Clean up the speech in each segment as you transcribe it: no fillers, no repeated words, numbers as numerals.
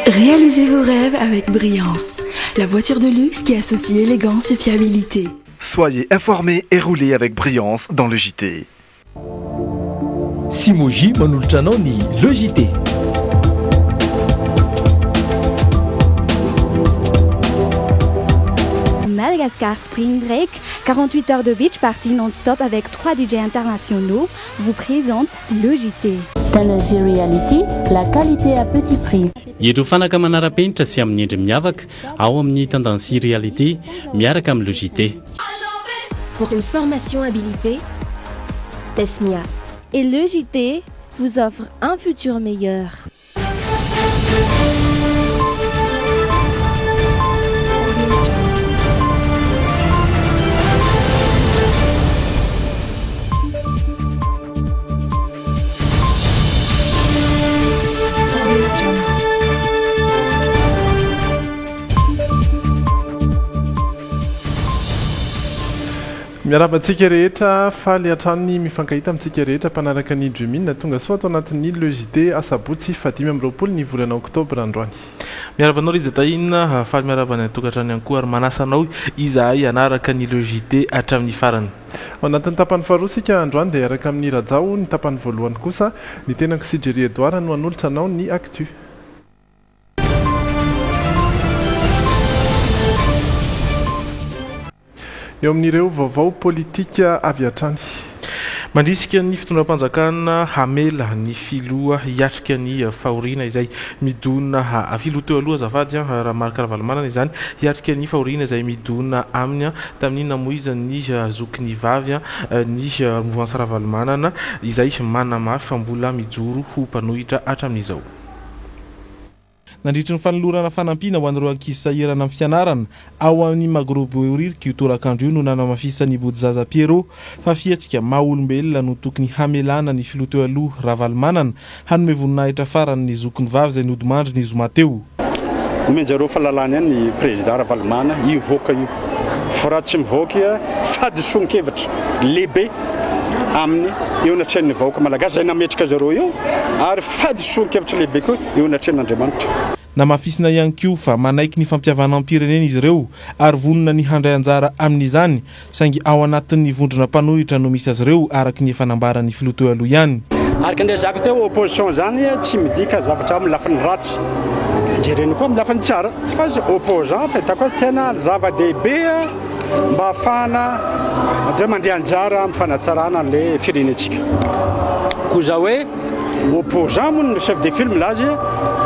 Réalisez vos rêves avec Brillance, la voiture de luxe qui associe élégance et fiabilité. Soyez informés et roulez avec Brillance dans le JT. Simoji manoltranao ny le JT. Madagascar Spring Break, 48 heures de beach party non-stop avec 3 DJ internationaux, vous présente le JT. Tennessee Reality, la qualité à petit prix. Ireo fanaka manara-penitra sy amin'ny endry miavaka ao amin'ny Tendance Reality miaraka amin'ny le JT. Pour une formation habilitée, Tesmia. Et le JT vous offre un futur meilleur. Miarabantsika rehetra faly hatrany mifankahita amintsika rehetra mpanaraka ny Dreamine tonga soa atao anatin'ny le JT asabotsy 20 ny volana oktobra androany. Miarabanao izy taina faly miarabany tokatrany ihany koa ary manasanao izahay anaraka ny le JT hatramin'ny farany. Ao anatin'ny tapany faharoa sika androany dia araka amin'ny Rajao ny tapany voalohany kosa ny tenako Sidjery Edouard no anolotra anao ny actu. Eo amin'ireo vaovao politika avy hatrany. Mandrisika ny fitondram-panjakana hamela ny filoha hiatrika ny fahoriana izay midona filoha teo aloha azafady raha Marc Ravalomanana izany hiatrika ny fahoriana izay midona aminy tamin'ny namoizany zoky ny vavy ny mouvance Ravalomanana izay manamafy fa mbola mijoro ho mpanohitra hatramin'izao. Nandritry ny fanolorana fanampina ho an'ireo ankizy sahirana amin'ny fianarana ao amin'ny magorobo eoriry torakandro io no nanamafisany Bodzizaza Piero fa fiatsika maha-olombelona no tokony hamelana ny filoha teo aloha Ravalomanana hanome voninahitra farany ny zoky ny vavy izay nodimandry ny zoma teo. Omenjareo fahalalany ihany ny président Ravalomanana ivoaka io fa raha tsy mivoaka fadisoan-kevitra lehibe amin'ny eo anatrehany vahoaka malagasy izay nametraka zareo eo ary fadisoan-kevitra lehibe koa eo anatrehan'Andriamanitra. Namafisina ihany koa fa manaiky ny fampiavana amin'ny pirenena izy ireo ary vonona ny handray anjara amin'izany saingy ao anatin'ny vondrona mpanohitra no misy azy ireo araky ny fanambarany filoha teo aloha ihany. Araka ny zaka teo opposition zany tsy midika zavatra amin'ny lafiny ratsy. Jereny koa amin'ny lafiny tsara. Fa opposant fahitako tena zava-dehibe mba ahafahana de mandeha anjara amin'ny fanatsarana le firenetsika. Koza hoe opposant moa ny chef de file milazy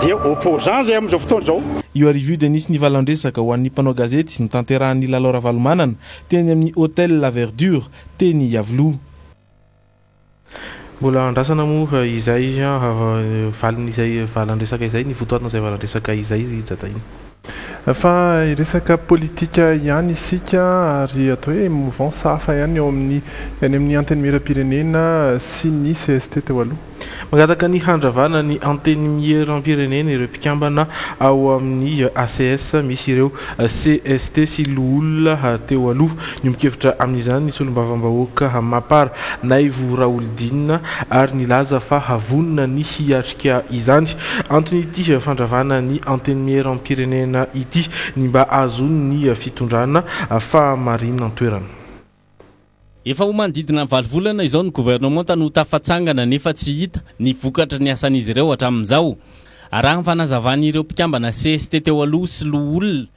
dia opposant zay amin'izao fotoana zao. Io arivo dia nisy ny valandresaka ho an'ny mpanao gazety ny tanterahan'ny Lalao Ravalomanana teny amin'ny hôtel La Verdure teny Yavlo. Mbola andrasana moa izay valin'izay valandresaka izay ny fotoana izay valandresaka izay zatainy. Fa resaka politika ihany isika ary atao hoe mouvance hafa ihany eo amin'ny antenne miram-pirenena sy ny CST teo aloha. Magataka ny handravana ny antenne miram-pirenena ireo mpikambana ao amin'ny ACS misy ireo CST sy loolona teo aloha ny mikevitra amin'izany ny solombavambahoaka mapara Naivo Raoldina ary nilaza fa havonina ny hiatrika izany antony ity fandravana ny antenne miram-pirenena ity ny mba azony ny fitondrana fa marina antoerana. Efa ho manodidina 7 volana izao ny gouvernement no tafatsangana nefa tsy hita ny vokatra ny asan'izy ireo hatramin'izao. Araha ny fanazavan'ireo mpikambana CST teo aloha sy loolona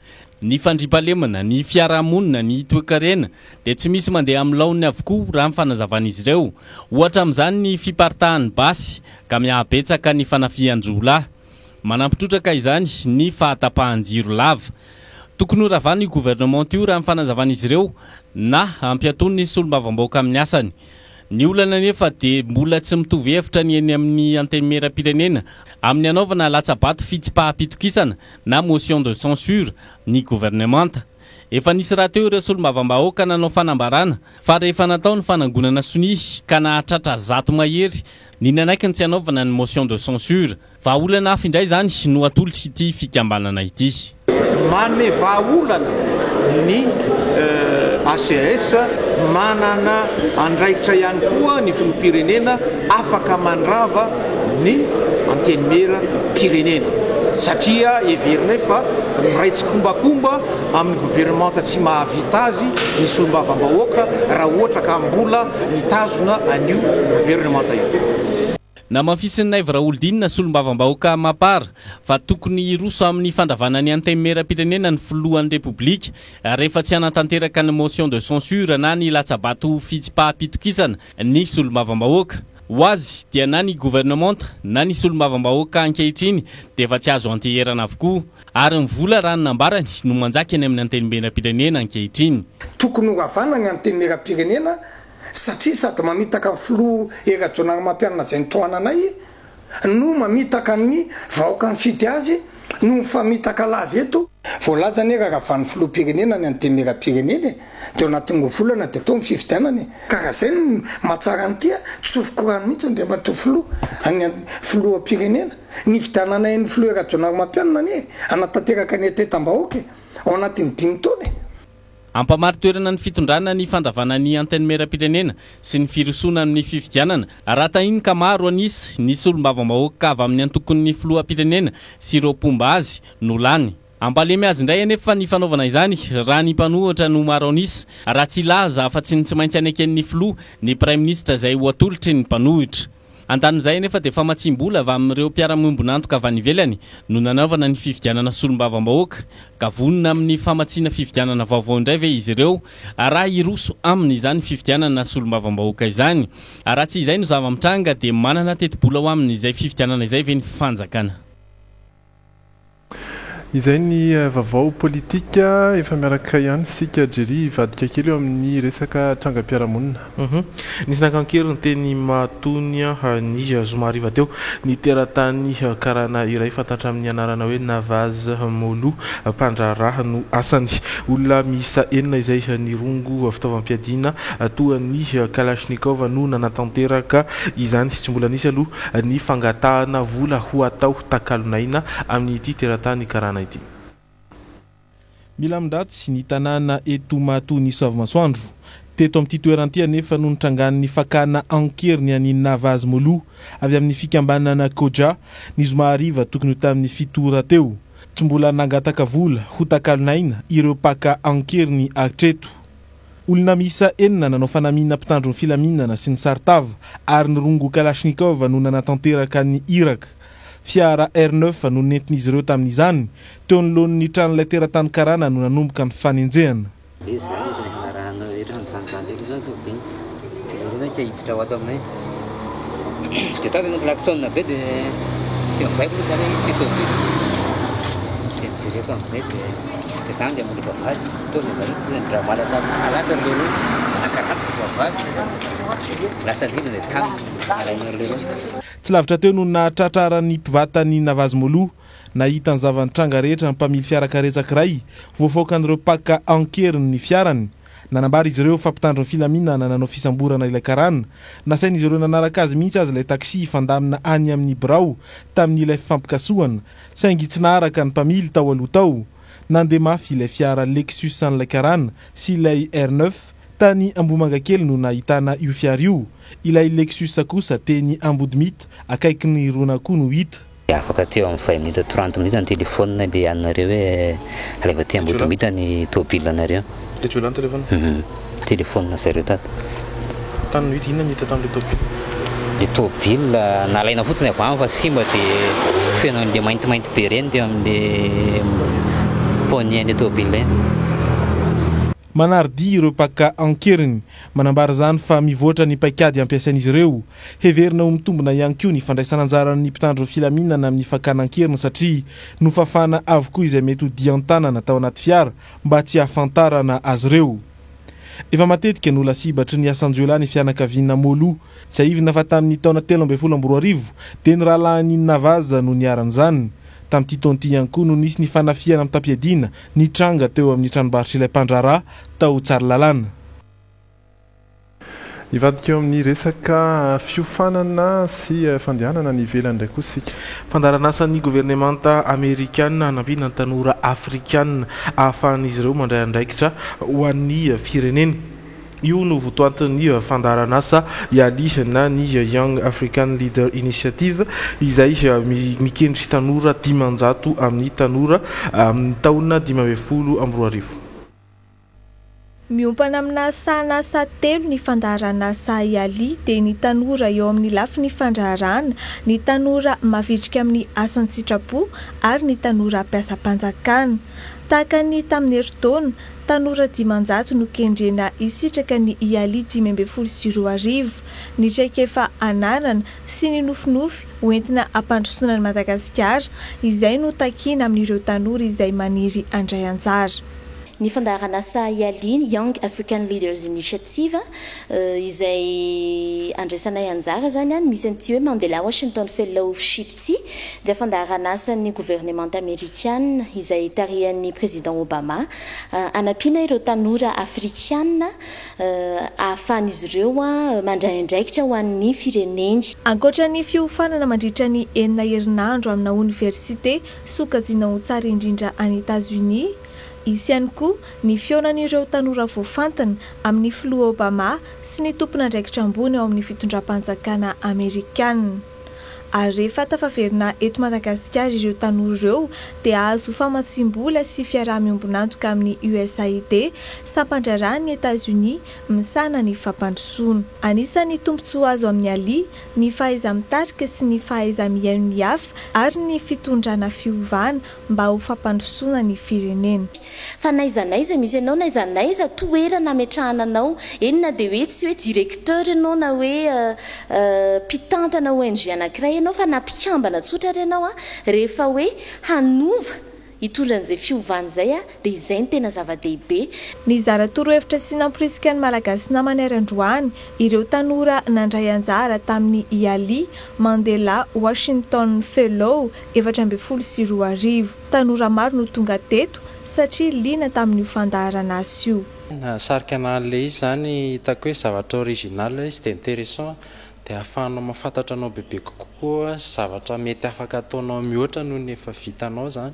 ny fandriampahalemana ny fiarahamonina ny toekarena dia tsy misy mandeha amin'ny laony avokoa raha ny fanazavan'izy ireo. Ohatra amin'izany ny fiparitahan'ny basy ka mihabetsaka ny fanafihan-jolahy. Manampitrotraka izany ny fahatapahan-jiro lava. Tokony horavana io gouvernement io raha ny fanazavan'izy ireo na ampiatony ny solombavambahoaka amin'ny asany. Ny olana nefa dia mbola tsy mitovy hevitra ny eny amin'ny antenne miram-pirenena amin'ny anaovana latsabato fitsipaham-pitokisana na motion de censure ny gouvernement. Efa nisy raha teo ireo solombavambahoaka nanao fanambarana fa rehefa natao ny fanangonana soni ka nahatratra zato mahery ny nanaiky ny tsy anaovana ny motion de censure fa olana hafa indray zany no atolotra ity fikambanana ity. Manome vahaolana ny ACS manana andraikitra ihany koa ny filoham-pirenena afaka mandrava ny antenne miram-pirenena. satria everina fa ray tsy kombakomba amin'ny gouvernemanta tsy mahavita azy ny solombavambahoaka raha ohatra ka mbola mitazona an'io gouvernemanta io. Na mafisin'ny Naivy Raholdinina solombavambahoaka mapara fa tokony roso amin'ny fandravana ny antemeram-pirenena ny filohan'ny Repoblika rehefa tsy hanatanteraka ny motion de censure na ny latsabato fitsim-pahapitokisana ny solombavambahoaka. Ho azy dia na ny gouvernemanta na ny solombavambahoaka ankehitriny dia efa tsy azo anteherana avokoa ary ny vola raha ny nambarany no manjaka eny amin'ny antemeram-pirenena ankehitriny. Tokony ho avana ny antemeram-pirenena satria sady mamitaka filoha era-jonagna mampianana izay nitohananay no mamitaka ny vahoaka ny sity azy no famitaka lavy eto voalaza ny raha ny filoham-pirenena ny antemeram-pirenena dia anatin'ny volana dia atao ny fifidianany karaha zay no mahatsara ny tia tsofokorano mihitsy dia matoa filoha ny filoham-pirenena ny fidianana ny filoha era-jonagna mampianana ny anatanteraka ny atetam-bahoaka ao anatin'ny 5 taona. Ampamary toerana ny fitondrana ny fandravana ny antemeram-pirenena sy ny firosoana amin'ny fifidianana raha tahiny ka maro anisy ny solombavambahoaka avy amin'ny antokon'ny filoham-pirenena sy ireo mpomba azy no lany. Ampalemy azy indray anefa ny fanaovana izany raha ny mpanohatra no maro anisy raha tsy laza afa-tsy ny tsy maintsy aneken'ny filoha ny prime ministre izay ho atolotry ny mpanohitra. Antan'izay nefa dia fa matsimbola avy amin'ireo mpiara-miombonantoka avy any ivelany no nanaovana ny fifidianana solombavambahoaka ka vonona amin'ny famatsiana fifidianana vaovao indray ve izy ireo raha iroso aminy izany fifidianana solombavambahoaka izany. Raha tsy izay no zava-mitranga dia manana teti-bola ho aminy izay fifidianana izay ve ny fanjakana. Izay ny vaovao politika efa miaraka ihany sika Jerry vadika kely eo amin'ny resaka trangam-piarahamonina. Nisy nakankeriny teny Matonia ny zoma hariva teo ny teratany karana iray fantatra amin'ny anarana hoe Navaz Molo mpandraraha no asany. Olona miisa enina izay nirongo fitaovam-piadiana toa ny Kalashnikov no nanatanteraka izany sy tsy mbola nisy aloha ny fangatahana vola ho atao takalonaina amin'ity teratany karana. Mila mindratsy ny tanàna eto Mato ny Soavimasoandro teto amin'ity toeranty nefa no nitrangan'ny fakana ankeriny any Navaz Molo avy amin'ny fikambanana Koja ny zoma hariva tokony tamin'ny fitora teo tsy mbola nangataka vola ho takalonaina ireo paka ankeriny atreto. Olona miisa enina nanao fanamiana mpitandro ny filaminana sy ny saritava ary nirongo Kalashnikov no nanatanteraka ny Irak. Fiara R9 no nentin'izy ireo tamin'izany teo anoloan'ny tranon'ilay teratany karana no nanomboka ny fanenjehana. Tsy lavitra teo no nahatratrarany mpivatany Navaz Molo nahita ny zavantranga rehetra ny mpamily fiarakaretsaka iray voafoakan'ireo paka ankeriny ny fiarany. Nanambara izy ireo fampitandro ny filaminana nanao fisamborana ilay karana nasain'izy ireo nanaraka azy mihitsy azy ilay taksi fandamina any amin'ny Brao tamin'ilay fampikasoana saingy tsy naharaka ny mpamily tao aloha tao. Nandeha mafy ilay fiara Lexus an'ilay karana sy ilay R9 tany Ambomanga kely no nahitana io fiara io. Ilay Lexus kosa teny Ambodimita akaiky ny Ronakoho no hita. Afaka teo amin'ny 5 minutes 30 minutes ny téléphone dia anareo hoe rehefa ty Ambodimita ny tôbily anareo. Le tu l'as en téléphone? Téléphone zareo tato. Tany no hita inona ny hita tamin'le tôbily? Le tôbily nalaina fotsiny avy any fa simba dia feno an'le maintimainty be reny teo amin'le ponian'le tôbily reny. Manardi ireo paka ankeriny manambara zany fa mivoatra ny paikady ampiasain'izy ireo. Heverina ho mitombona ihany koa ny fandraisana anjaran'ny mpitandro filaminana amin'ny fakana ankeriny satria nofafana avokoa izay mety ho diantanana tao anaty fiara mba tsy hafantarana azy ireo. Efa matetika no lasibatry ny Asanjola ny fianakaviana Molo tsy aivina fa tamin'ny taona 2012 dia ny rahalahin'ny Navaza no niaran'izany. Tamin'ity taon'ity ihany koa no nisy ny fanafiana amin'ny tampiadina ny tranga teo amin'ny tranombarotra ilay mpandraraha tao Tsaralalàna. Ivadika eo amin'ny resaka fiofanana sy fandehanana ny ivelany indray koa sika. Fandaran'asan'ny gouvernemanta amerikana hanampina ny tanora afrikana ahafahan'izy ireo mandray andraikitra ho an'ny firenena. io no votoantin'ny fandaharan'asa ialihana ny Young African Leader Initiative izay mikendry tanora 500 amin'ny tanora amin'ny taona 2012. Miompana amina sanasa telo ny fandaharan'asa ialy dia ny tanora eo amin'ny lafiny fandraharana, ny tanora mavitrika amin'ny asan-tsitrapo ary ny tanora mpiasa-panjakana. Tahaka ny tamin'ny herintaona, tanora 500 no kendrena isitraka ny ialy 2012. Ny traikefa anarana sy ny nofinofy hoentina ampandrosoana ny Madagasikara izay no takina amin'ireo tanora izay maniry andray anjara. Ny fandaharan'asa ialy Young African Leaders Initiative izay andraisanay anjara zany misy an'ity hoe Mandela Washington Fellowship ty dia fandaharan'asa ny gouvernement américaine izay tarihan'ny président Obama anampiana ireo tanora afrikana ahafahan'izy ireo mandray andraikitra ho an'ny fireneny. Ankoatra ny fiofanana mandritra ny 9 herinandro amina université sokajiana ho tsara indrindra any États-Unis, isy ihany koa ny fionan'ireo tanora voafantana amin'ny filoha Obama sy ny tompon'andraikitra ambony ao amin'ny fitondram-panjakana Amerikana. Ary rehefa tafaverina eto Madagasikara ireo tanora ireo dia azo famatsim-bola sy fiaraha-miombonantoka amin'ny USAID sampandrarany États-Unis misana ny fampandrosoana. Anisan'ny tombontsoa azo amin'ny alia ny fahaiza-mitarika sy ny fahaiza-mihaino ny hafa ary ny fitondrana fiovana mba ho fampandrosoana ny firenena. Fa naizanaiza misy ianao naizanaiza toerana ametrahana anao eny na dia hoe tsy hoe directeur ianao na hoe mpitantana ONG anankiray ianao fa nampikambana tsotra ianao rehefa hoe hanova hitondran'izay fiovana izay dia izay ny tena zava-dehibe. Ny zaratoro-hevitra sy namporisika ny malagasy namany Androany ireo tanora nandray anjara tamin'ny ialy Mandela Washington Fellow 2012. Tanora maro no tonga teto satria liana tamin'io fandaharan'asa io. Sarika an'ilay izy zany hitako hoe zavatra original izy dia intéressant dia ahafahanao mahafantatra anao bebe kokoa zavatra mety afaka ataonao mihoatra noho ny efa vitanao zany.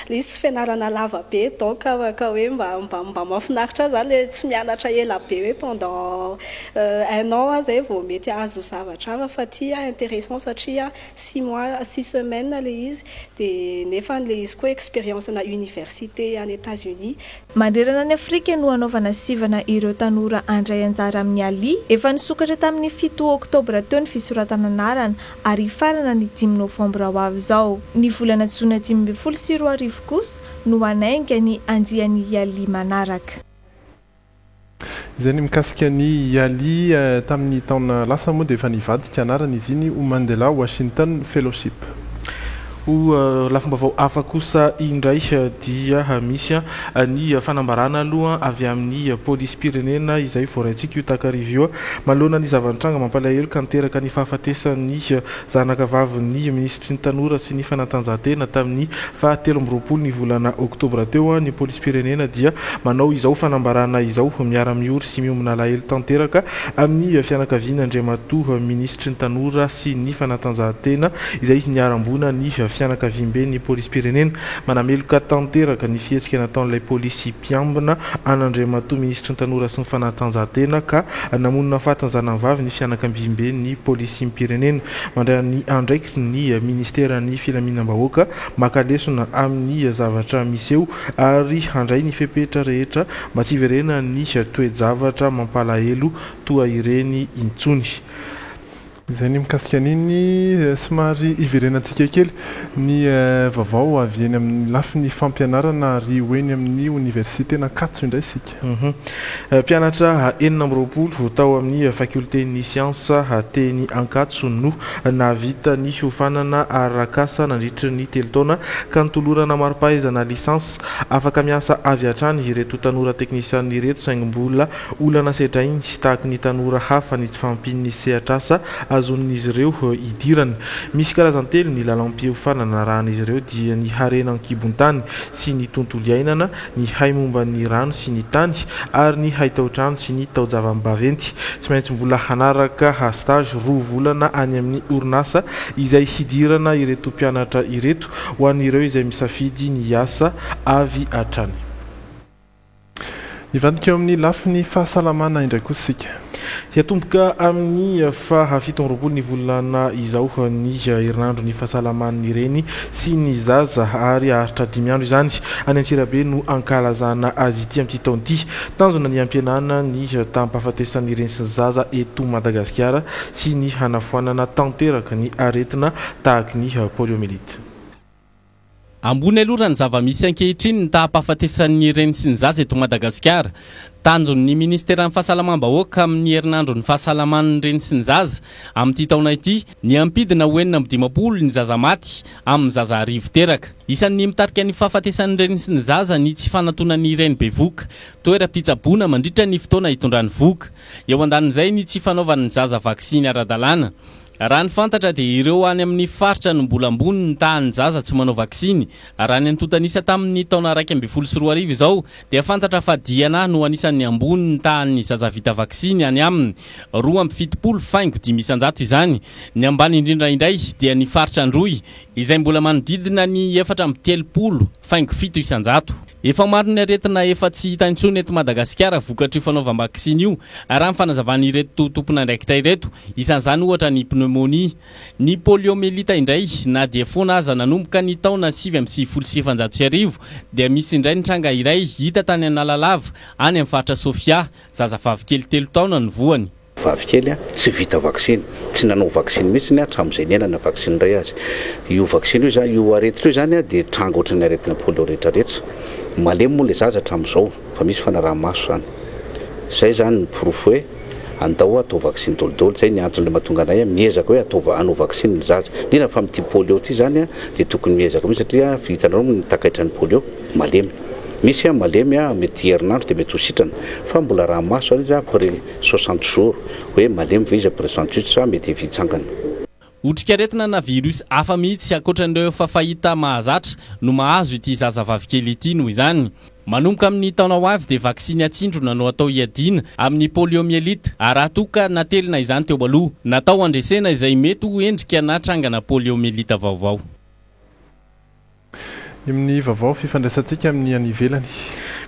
Izy fianarana lava be donc ka hoe mba mahafinaritra zany le tsy mianatra ela be hoe pendant 1 an zay vao mety azo zavatra hafa fa ty intéressant satria 6 mois 6 semaines le izy dia nefa le izy koa expérience na université any États-Unis. Mandrerana ny Afrika no anaovana sivana ireo tanora andray anjara amin'ny alia efa nisokatra tamin'ny 7 oktobra teo ny fisoratana anarana ary farana ny 10 novambra ho avy izao. Ny volana jona 2012 kosa no anainga ny andian'ny ialy manaraka. Izay ny mikasika ny ialy tamin'ny taona lasa moa dia efa nivadika anarana izy iny ho Mandela Washington Fellowship. Lafombavao hafa kosa indray dia misy ny fanambarana aloha avy amin'ny polisy pirenena izay voaraintsika io takarivio malona ny zavanitranga mampalahelo ka niteraka ny fahafatesan'ny zanakavavy ministry ny tanora sy ny fanatanjahantena tamin'ny 17 ny volana oktobra teo. Ny polisy pirenena dia manao izao fanambarana izao miara-miory sy miombona lahelo tanteraka amin'ny fianakaviana Andriamatoa ministry ny tanora sy ny fanatanjahantena izay niarambona ny fianakaviambe ny polisy pirenena manameloka tanteraka ny fihetsika nataon'ilay polisy mpiambina an'Andriamatoa ministry ny tanora sy ny fanatanjahantena ka namonina fahatanjanam-bavy ny fianakaviambe ny polisy pirenena mandray ny andraikitra ny ministera ny filaminam-bahoaka makalesona amin'ny zavatra misy eo ary handray ny fepetra rehetra mba tsy iverena ny toe-javatra mampalahelo toa ireny intsony. Izay ny mikasika an'iny somary iverenantsika kely ny vaovao avy eny amin'ny lafiny fampianarana ary hoeny amin'ny université na Katso indray isika. Mpianatra 20 tao amin'ny faculté ny siansa teny Ankatso no navita ny fiofanana arakasa nandritra ny 3 taona ka nitolorana mari-pahaizana lisansa afaka miasa avy hatrany ireto tanora teknisianina ireto saingy mbola olana sedrainy sy tahaka ny tanora hafa ny tsy fampiny sehatrasa azon'izy ireo idirana. Misy karazantelo ny lalam-piofanana rahan'izy ireo dia ny harena an-kibon-tany sy ny tontolo iainana, ny hay momba ny rano sy ny tany ary ny hay tao-trano sy ny tao-java-baventy. Tsy maintsy mbola hanaraka stage 2 volana any amin'ny orinasa izay hidirana ireto mpianatra ireto ho an'ireo izay misafidy ny asa avy hatrany. Nivadika eo amin'ny lafiny fahasalamana indray koa sika. Hiatomboka amin'ny fahavitoroapolo ny volana izao ny herinandro ny fahasalaman'ny reny sy ny zaza ary aritra 5 andro izany any Antsirabe no ankalazana azy ity amin'ity taona ity. Tanjona ny ampianana ny tampahafatesan'ny reny sy ny zaza eto Madagasikara sy ny hanafoanana tanteraka ny aretina tahaka ny poliomyélite. Ambony aloha ny zava-misy ankehitriny ny tahampahafatesan'ny reny sy ny zaza eto Madagasikara. Tanjon'ny ministeran'ny fahasalamam-bahoaka amin'ny herinandro ny fahasalaman'ny reny sy ny zaza amin'ity taona ity ny ampidina ho 420 ny zaza maty amin'ny zaza arivo teraka. Isan'ny mitarika ny fahafatesan'ny reny sy ny zaza ny tsy fanatonan'ny reny bevoka, toeram-pitsaboana mandritra ny fotoana hitondrany voka. Eo andanin'izay ny tsy fanaovan'ny zaza vaksiny ara-dalàna. Raha ny fantatra dia ireo any amin'ny faritra no mbola ambony ny tahan'ny zaza tsy manao vaksiny. Raha ny antontanisa tamin'ny taona 2024 izao dia fantatra fa diana no anisan'ny ambony ny tahan'ny zaza vita vaksiny any aminy 2.5 izany. Ny ambany indrindra indray dia ny faritra Androy izay mbola manodidina ny 4.7 Efa maro ny aretina efa tsy hita intsony eto Madagasikara vokatry fanaovam-vaksiny io. Raha ny fanazavana ireto tompona andraikitra ireto, isan'izany ohatra ny pneumonie, ny poliomyélite indray na dia foana aza nanomboka ny taona 1970 dia misy indray ny tranga iray hita tany Analalava any amin'ny faritra Sofia, zazavavy kely 3 taona ny voany. Vavikely tsy vita vaksiny, tsy nanao vaksiny mihitsy ny hatramin'izay niainana vaksiny iray azy. Io vaksiny io zany, io aretina io zany dia tranga ohatran'ny aretina polio rehetrarehetra. Malemy moa le zaza hatramin'izao fa misy fanaraha-maso zany. Zay zany ny porofo hoe andao atao vaksiny dolidolo. Zay ny antony le mahatonga anay miezaka hoe anao vaksiny ny zaza. Indrindra fa amin'ity polio ity zany dia tokony miezaka mihitsy satria vitanao ny takaitra ny polio malemy. Misy malemy mety herinandro dia mety ho sitrana fa mbola raha maso izy après 60 jours hoe malemy ve izy après 68 sa mety vitsangana. Otrikaretina na virus hafa mihitsy ankoatran'ireo fa fahita mahazatra no mahazo ity zazavavy kely ity noho izany. Manomboka amin'ny taona ho avy dia vaksiny atsindrona no atao iadina amin'ny poliomyélite. Raha toka natelina izany teo aloha, natao andresena izay mety ho endrika na trangana poliomyélite vaovao. Amin'ny vaovao fifandraisantsika amin'ny any ivelany.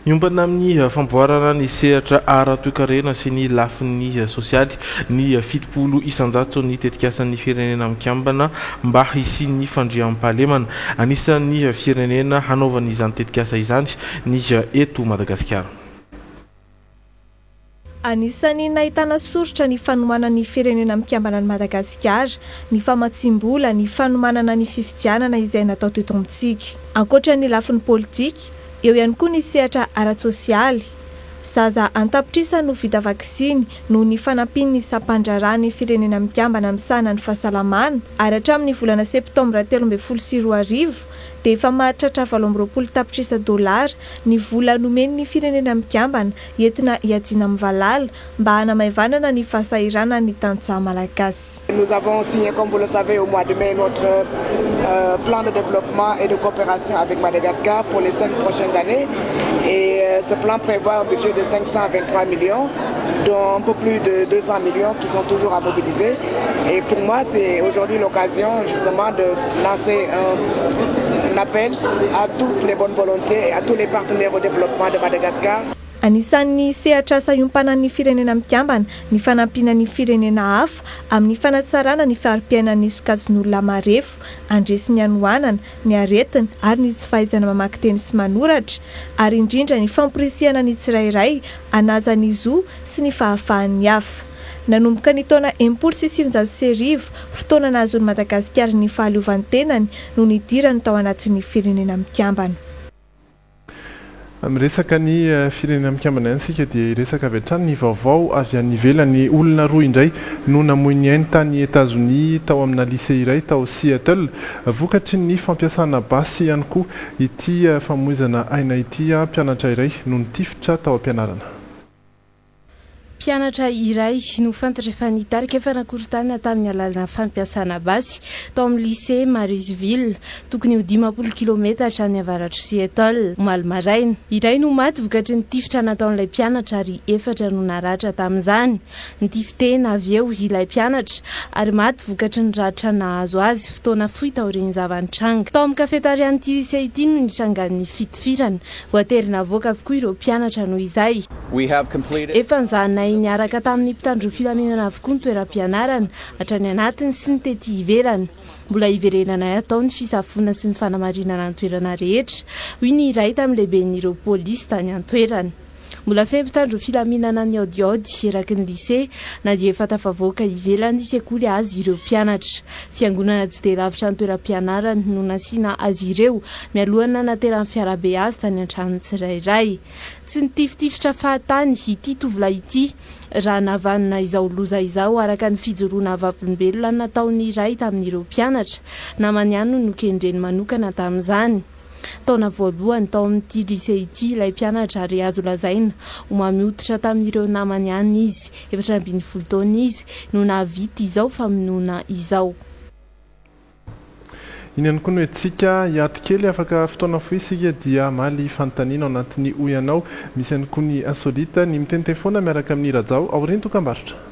Miombana amin'ny famboarana ny sehatra ara-toekarena sy ny lafin'ny sosialy ny 70 isanjato ny tetikasan'ny firenena mikambana mba hisian'ny fandriam-pahalemana. Anisan'ny firenena hanaovana izany tetikasa izany ny eto Madagasikara. Anisany nahitana soritra ny fanomanana ny firenena mikambana ny Madagasikara, ny famatsimbola, ny fanomanana ny fifidianana izay natao teto amintsika. Ankoatra ny lafin'ny politika, eo ihany koa ny sehatra ara-tsosialy. Zaza antapitrisany no vita vaksiny no ny fanampiny ny sampandrarany firenena mikambana amin'sana ny fahasalamana ary hatramin'ny volana septambra 2024 dia efa mahatratra 720 tapitrisa $, ny vola nomeny ny firenena mikambana entina hiadiana amin'ny valala mba hanamaivana ny fahasahiranana ny tantsaha malagasy. Nous avons signé, comme vous le savez, au mois de mai notre plan de développement et de coopération avec Madagascar pour les 5 prochaines années. Et ce plan prévoit un budget de 523 millions, dont un peu plus de 200 millions qui sont toujours à mobiliser. Et pour moi, c'est aujourd'hui l'occasion justement de lancer un appel à toutes les bonnes volontés et à tous les partenaires au développement de Madagascar. Anisan'ny sehatra sahiompanan'ny firenena mikambana ny fanampinan'ny firenena hafa amin'ny fanatsarana ny fahari-piainan'ny sokajin'olona marefo, andresin'ny anohanana, ny aretina ary ny tsy fahaizana mamaky teny sy manoratra ary indrindra ny famporisihana ny tsirairay, anajany zo sy ny fahafahan'ny hafa. Nanomboka ny taona 1970 fotoana nazon'ny Madagasikara ny fahaleovantenany no nidirany tao anatin'ny firenena mikambana. Miresaka ny firenena mikambana isika dia resaka avy hatrany ny vaovao avy any ivelany. Olona roa indray no namoy ny ainy tany Etazonia tao amina lycée iray tao Seattle vokatry ny fampiasana basy ihany koa ity famoizana aina ity mpianatra iray no nitifitra tao am-pianarana. Mpianatra iray no fantatra fa nitarika efa nakorontanina tamin'ny alalana fampiasana basy tao amin'ny lycée Marisville tokony ho 10 km any avaratry Seattle malmaraina. Iray no maty vokatry ny tifitra nataon'ilay mpianatra ary 4 no naratra tamin'izany. Nitifitena avy eo ilay mpianatra ary maty vokatry ny ratra nahazo azy fotoana fohy tao ireny zava-nitranga. Tao amin'ny kafetarian'ity lycée ity no nitrangan'ny fitifirana. Voaterina avoaka avokoa ireo mpianatra noho izay. efa nyzanonay niaraka tamin'ny mpitandro filamenana avokoa ny toeram-pianarana hatrany anatiny sy ny tety ivelany mbola iverenanay atao ny fisafona sy ny fanamarinana ny toerana rehetra hoy ny iray tamin'ny lehiben'ireo polisy tany an-toerana mbola fempitandro filaminana ny aodiaody eraky ny lycée na dia efa tafavoaka ivelany sekoly azy ireo mpianatra fiangonana tsy dia lavitra ny toeram-pianarana no nasiana azy ireo mialohana nateran'ny fiarabe azy tany an-trano tsirairay tsy nitifitifitra fahatany ity tovolahy ity raha navanina izao loza izao araka ny fijoroana vavolombelona nataony iray tamin'ireo mpianatra namany ihany no nokendreny manokana tamin'izany taona voalohany tao amin'ity lycée ity ilay mpianatra ary azo lazaina ho mamihotitra tamin'ireo namany ihany izy 17 taona izy no nahavita izao famonoana izao iny ihany koa no etsika hiato kely afaka fotoana foisika dia maly fanontaniana ao anatin'ny oyanao misy ihany koa ny insolite ny miteny telefona miaraka amin'ny rajao ao reny tokambarotra